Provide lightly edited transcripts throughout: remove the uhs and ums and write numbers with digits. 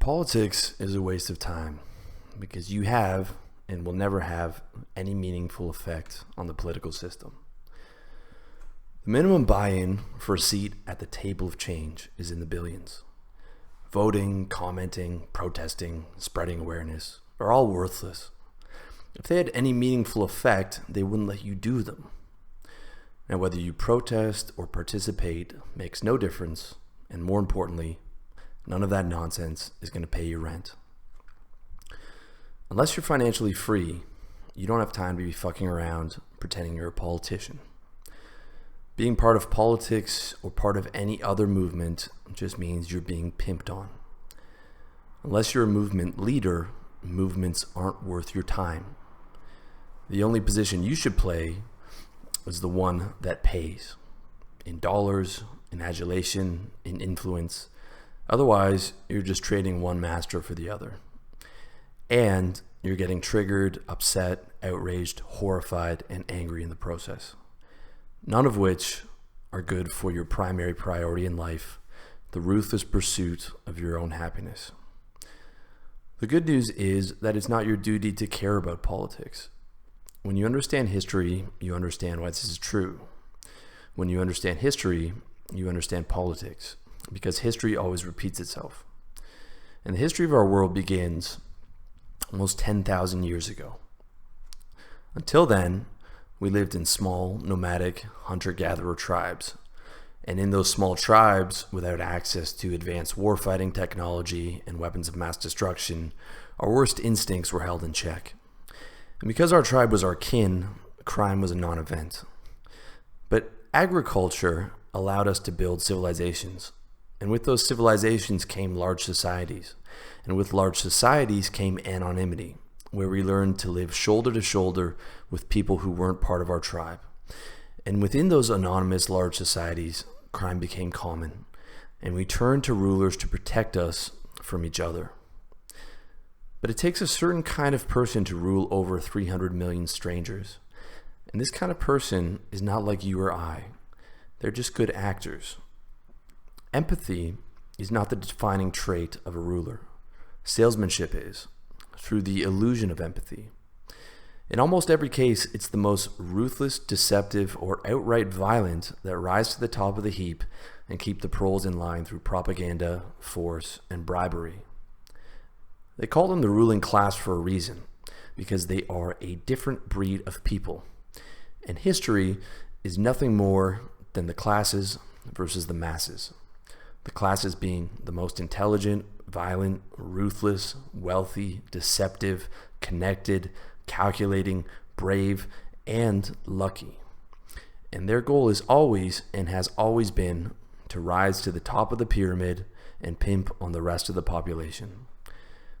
Politics is a waste of time because you have and will never have any meaningful effect on the political system. The minimum buy-in for a seat at the table of change is in the billions. Voting, commenting, protesting, spreading awareness are all worthless. If they had any meaningful effect, they wouldn't let you do them. Now, whether you protest or participate makes no difference, and more importantly, none of that nonsense is going to pay your rent. Unless you're financially free, you don't have time to be fucking around pretending you're a politician. Being part of politics or part of any other movement just means you're being pimped on. Unless you're a movement leader, movements aren't worth your time. The only position you should play is the one that pays. In dollars, in adulation, in influence. Otherwise, you're just trading one master for the other. And you're getting triggered, upset, outraged, horrified, and angry in the process. None of which are good for your primary priority in life, the ruthless pursuit of your own happiness. The good news is that it's not your duty to care about politics. When you understand history, you understand why this is true. When you understand history, you understand politics, because history always repeats itself. And the history of our world begins almost 10,000 years ago. Until then, we lived in small, nomadic, hunter-gatherer tribes. And in those small tribes, without access to advanced warfighting technology and weapons of mass destruction, our worst instincts were held in check. And because our tribe was our kin, crime was a non-event. But agriculture allowed us to build civilizations. And with those civilizations came large societies. And with large societies came anonymity, where we learned to live shoulder to shoulder with people who weren't part of our tribe. And within those anonymous large societies, crime became common, and we turned to rulers to protect us from each other. But it takes a certain kind of person to rule over 300 million strangers. And this kind of person is not like you or I. They're just good actors. Empathy is not the defining trait of a ruler. Salesmanship is, through the illusion of empathy. In almost every case, it's the most ruthless, deceptive, or outright violent that rise to the top of the heap and keep the proles in line through propaganda, force, and bribery. They call them the ruling class for a reason, because they are a different breed of people. And history is nothing more than the classes versus the masses. The classes being the most intelligent, violent, ruthless, wealthy, deceptive, connected, calculating, brave, and lucky. And their goal is always and has always been to rise to the top of the pyramid and pimp on the rest of the population.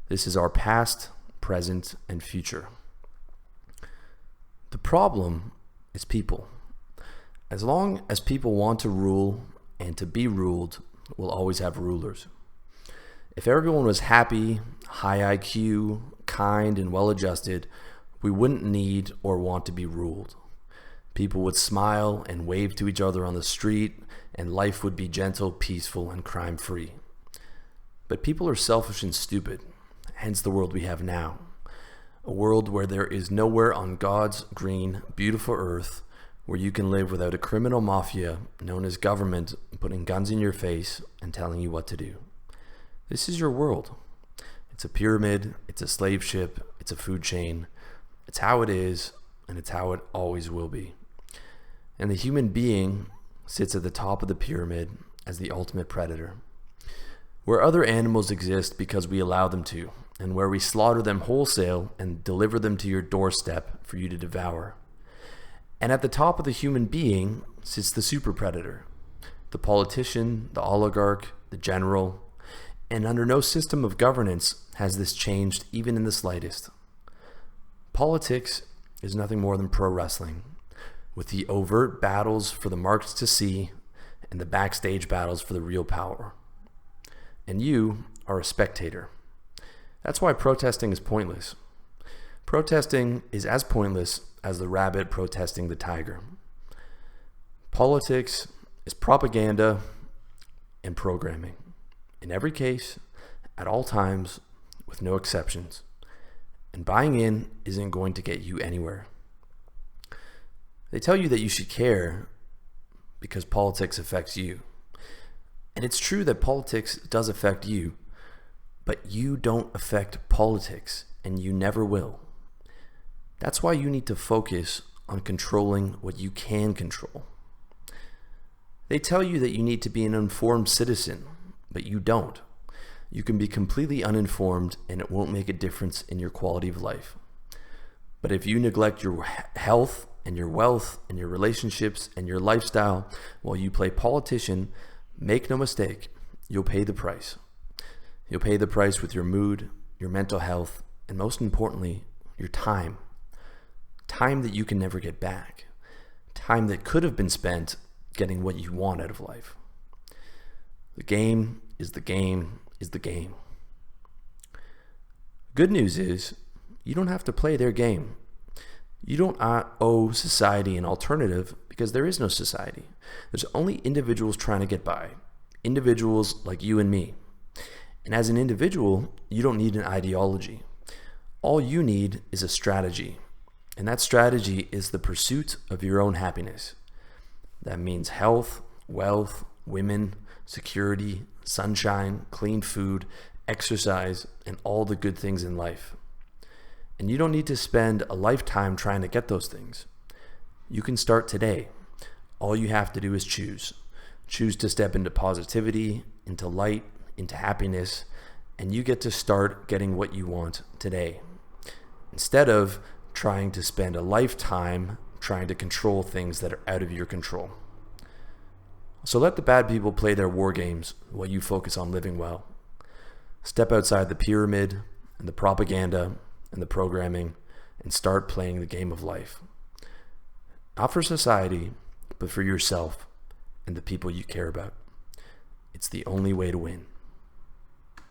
This is our past, present, and future. The problem is people. As long as people want to rule and to be ruled, we'll always have rulers. If everyone was happy, high IQ, kind, and well-adjusted, we wouldn't need or want to be ruled. People would smile and wave to each other on the street, and life would be gentle, peaceful, and crime-free. But people are selfish and stupid, hence the world we have now. A world where there is nowhere on God's green, beautiful earth where you can live without a criminal mafia known as government putting guns in your face and telling you what to do. This is your world. It's a pyramid, it's a slave ship, it's a food chain. It's how it is, and it's how it always will be. And the human being sits at the top of the pyramid as the ultimate predator. Where other animals exist because we allow them to, and where we slaughter them wholesale and deliver them to your doorstep for you to devour. And at the top of the human being sits the super predator, the politician, the oligarch, the general, and under no system of governance has this changed even in the slightest. Politics is nothing more than pro wrestling, with the overt battles for the marks to see and the backstage battles for the real power. And you are a spectator. That's why protesting is pointless. Protesting is as pointless as the rabbit protesting the tiger. Politics is propaganda and programming. In every case, at all times with no exceptions. And buying in isn't going to get you anywhere. They tell you that you should care because politics affects you. And it's true that politics does affect you, but you don't affect politics, and you never will. That's why you need to focus on controlling what you can control. They tell you that you need to be an informed citizen, but you don't. You can be completely uninformed and it won't make a difference in your quality of life. But if you neglect your health and your wealth and your relationships and your lifestyle while you play politician, make no mistake, you'll pay the price. You'll pay the price with your mood, your mental health, and most importantly, your time. Time that you can never get back. Time that could have been spent getting what you want out of life. The game is the game is the game. Good news is you don't have to play their game. You don't owe society an alternative because there is no society. There's only individuals trying to get by. Individuals like you and me. And as an individual, you don't need an ideology. All you need is a strategy. And that strategy is the pursuit of your own happiness. That means health, wealth, women, security, sunshine, clean food, exercise, and all the good things in life. And you don't need to spend a lifetime trying to get those things. You can start today. All you have to do is choose. Choose to step into positivity, into light, into happiness, and you get to start getting what you want today. Instead of trying to spend a lifetime trying to control things that are out of your control. So let the bad people play their war games while you focus on living well. Step outside the pyramid and the propaganda and the programming and start playing the game of life. Not for society, but for yourself and the people you care about. It's the only way to win.